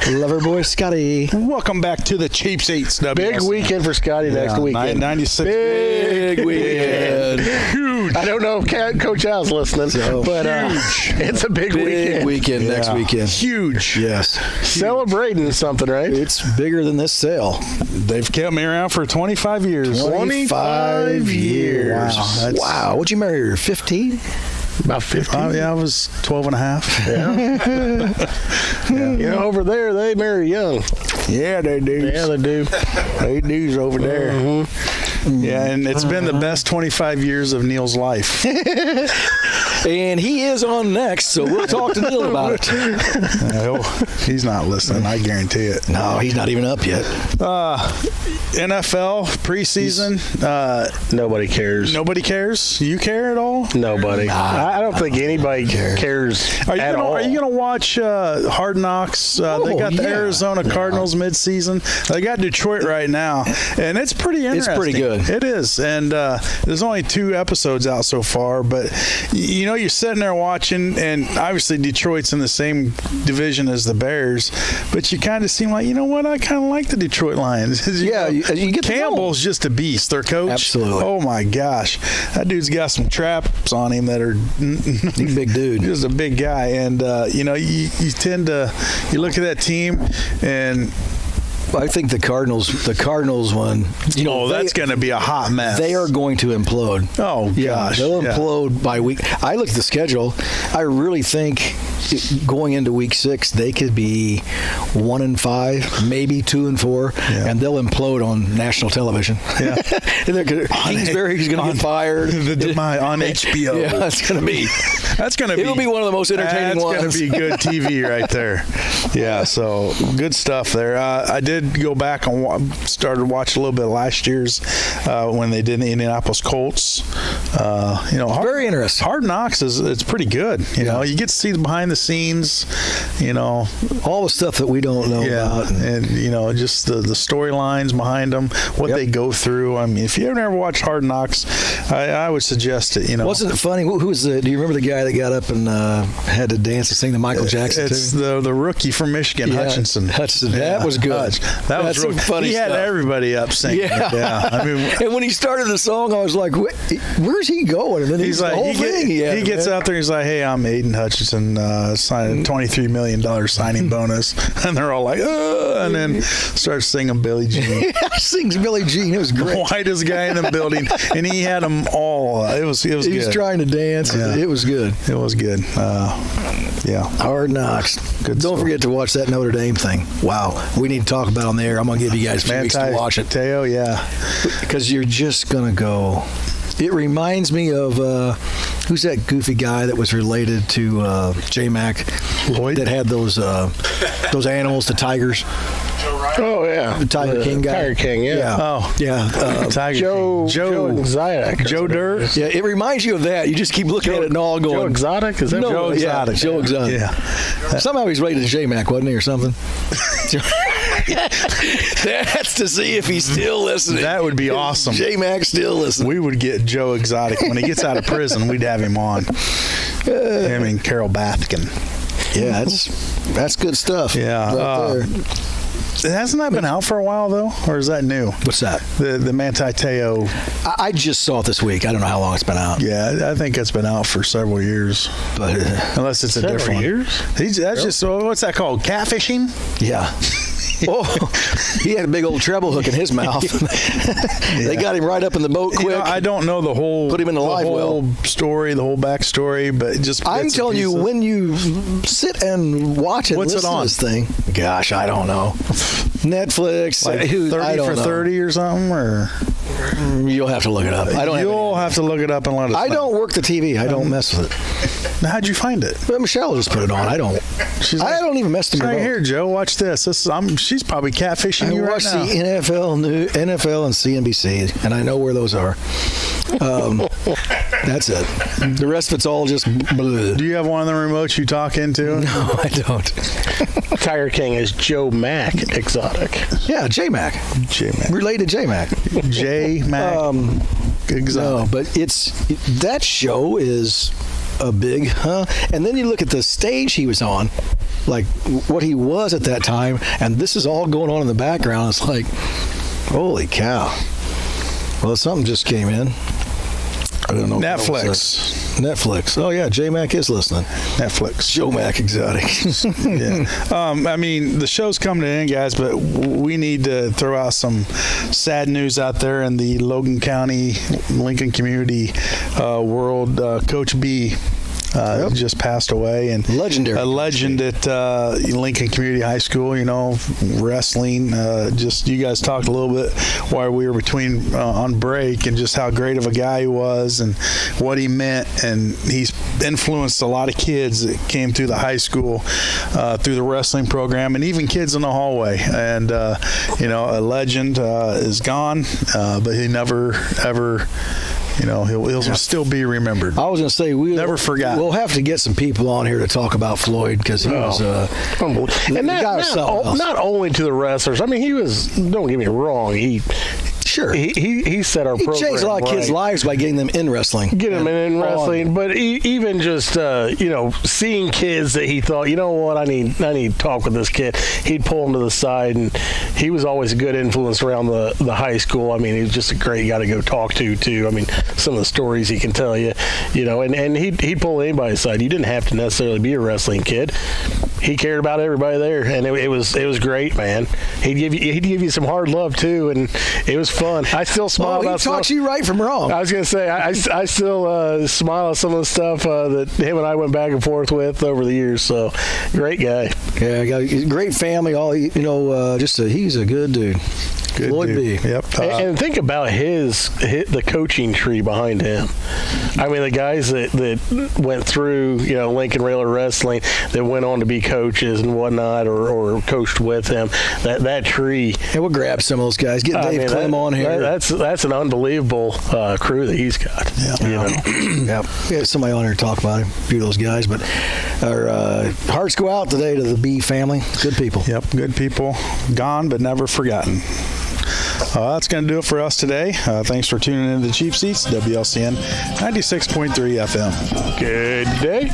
Lover Boy Scotty. Welcome back to the Cheap Seats. Big weekend for Scotty next weekend. 96. Big weekend. Huge. I don't know if Coach Al's listening, but it's a big weekend. Next weekend. Huge. Yes. Celebrating something, right? It's bigger than this sale. They've kept me around for 25 years. 25 years. Wow. What'd you marry her? 15? About 15. Yeah, I was 12 and a half. Yeah. You know, over there, they marry young. Yeah, they do. Yeah, they do. They do over there. Mm-hmm. Yeah, and it's been the best 25 years of Neil's life. And he is on next, so we'll talk to Neil about it. He's not listening, I guarantee it. No, he's not even up yet. NFL preseason. Nobody cares. Nobody cares? You care at all? Nobody. Nah. I don't think anybody cares at all. Are you going to watch Hard Knocks? They got the Arizona Cardinals midseason. They got Detroit right now, and it's pretty interesting. It's pretty good. It is, and there's only 2 episodes out so far, but you're sitting there watching, and obviously Detroit's in the same division as the Bears, but you kind of seem like, you know what, I kind of like the Detroit Lions. You get Campbell's just a beast, their coach. Absolutely. Oh my gosh, that dude's got some traps on him that are he's a big dude. Just a big guy, and you tend to look at that team and. I think the Cardinals one, that's going to be a hot mess. They are going to implode. Oh, gosh. They'll implode by week. I looked at the schedule. I really think going into week 6, they could be 1-5, maybe 2-4, and they'll implode on national television. Yeah. Kingsbury's going to get fired. On HBO. Yeah, that's going to be. It'll be one of the most entertaining ones. That's going to be good TV right there. Yeah, so good stuff there. I did go back and started watching a little bit of last year's when they did the Indianapolis Colts. Very interesting. Hard Knocks it's pretty good. You know, you get to see behind the scenes. All the stuff that we don't know about, and just the storylines behind them, what they go through. I mean, if you ever watched Hard Knocks, I would suggest it. Wasn't it funny? Who was do you remember the guy that got up and had to dance and sing the Michael Jackson? It's the rookie from Michigan, Hutchinson. That was good. That's really funny. He had everybody up singing. Yeah. I mean, and when he started the song, I was like, "Where's he going?" And then he's like, he gets out there. He's like, "Hey, I'm Aiden Hutchinson. Signed a $23 million signing bonus," and they're all like, and then starts singing Billie Jean. Sings Billie Jean. It was great. The whitest guy in the building, and he had them all. It was good. He was trying to dance. Yeah. It was good. It was good. Hard Knocks. Don't forget to watch that Notre Dame thing. Wow, we need to talk about it on there. I'm going to give you guys a few weeks to watch it. Teo, because you're just going to go. It reminds me of who's that goofy guy that was related to J-Mac Lloyd that had those animals, the tigers. Oh yeah, the Tiger King guy. Tiger King, yeah. Oh yeah. Tiger Joe King. Joe Exotic. Joe Dirt. Yeah, it reminds you of that. You just keep looking at it and all going. Joe Exotic? Is that Joe Exotic? Joe Exotic. Yeah. Somehow he's related to J-Mac, wasn't he, or something? That's to see if he's still listening. That would be awesome. J-Mac still listening. We would get Joe Exotic when he gets out of prison. We'd have him on. Him and Carol Baskin. Yeah, that's good stuff. Yeah. Right there. Hasn't that been out for a while though, or is that new? What's that? The Manti Te'o. I just saw it this week. I don't know how long it's been out. Yeah, I think it's been out for several years, but unless it's a different years. That's just what's that called? Catfishing? Yeah. Oh, he had a big old treble hook in his mouth. They got him right up in the boat quick. I don't know the whole. Put him in the live well. Story, the whole backstory, but just. I'm telling you, when you sit and watch it, what's listen it on? To this thing. Gosh, I don't know. Netflix, like 30 for 30 or something, or. You'll have to look it up. You'll have to look it up and let us know. I don't work the TV. I don't mess with it. How'd you find it? Well, Michelle just put it on. I don't. I don't even mess with it. Right here, Joe. Watch this. She's probably catfishing you right now. I watch the NFL and CNBC, and I know where those are. That's it. The rest of it's all just bleh. Do you have one of the remotes you talk into? No, I don't. Tiger King is Joe Mac Exotic. Yeah, J-Mac. Related J-Mac. J-Mac Exotic. No, but that show is a big, And then you look at the stage he was on, like what he was at that time, and this is all going on in the background. It's like, holy cow. Well, something just came in. I don't know. Netflix. Oh, yeah. J-Mac is listening. Netflix. Joe Mac Exotic. Yeah. I mean, the show's coming to an end, guys, but we need to throw out some sad news out there in the Logan County, Lincoln community world. Coach B just passed away, and legendary, a legend at Lincoln Community High School. Wrestling. Just you guys talked a little bit while we were between on break, and just how great of a guy he was, and what he meant, and he's influenced a lot of kids that came through the high school through the wrestling program, and even kids in the hallway. And a legend is gone, but he never ever. He'll still be remembered. I was going to say, we'll never forgot. We'll have to get some people on here to talk about Floyd, because he was unbelievable. And not only to the wrestlers. I mean, he was. Don't get me wrong. Sure. He set our program. He changed a lot of kids' lives by getting them in wrestling. But even just seeing kids that he thought, I need to talk with this kid. He'd pull him to the side, and he was always a good influence around the high school. I mean, he was just a great guy to go talk to too. I mean, some of the stories he can tell you, and he'd pull anybody aside. You didn't have to necessarily be a wrestling kid. He cared about everybody there, and it was great, man. He'd give you some hard love too, and it was fun. I still smile. He talks you right from wrong. I was gonna say I still smile at some of the stuff that him and I went back and forth with over the years. So great guy. Yeah, got a great family. He's a good dude. Good Floyd dude. B. Yep. And think about the coaching tree behind him. I mean, the guys that went through Lincoln Railer Wrestling that went on to be coaches and whatnot, or coached with him. That tree. And we'll grab some of those guys. Get Dave Clem on here. That's an unbelievable crew that he's got. Yeah. We had somebody on here to talk about him. A few of those guys, but our hearts go out today to the B family. Good people. Yep. Good people. Gone but never forgotten. That's going to do it for us today. Thanks for tuning in to Cheap Seats, WLCN 96.3 FM. Good day.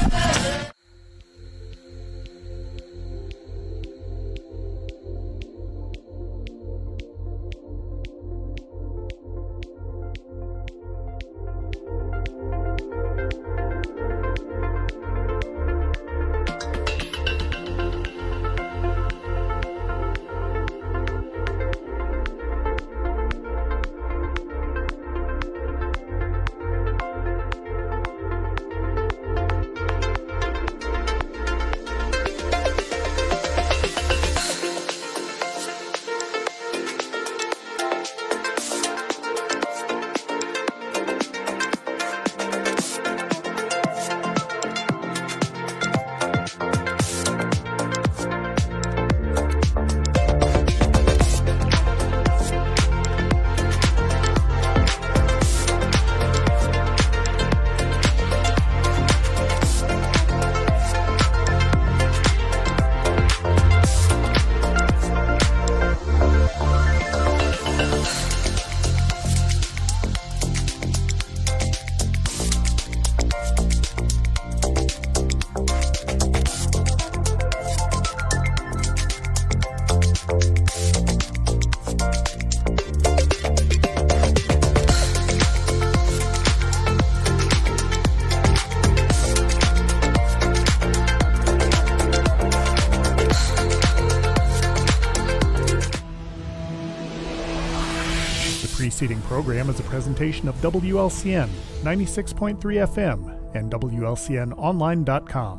preceding program is a presentation of WLCN 96.3 FM and WLCNonline.com.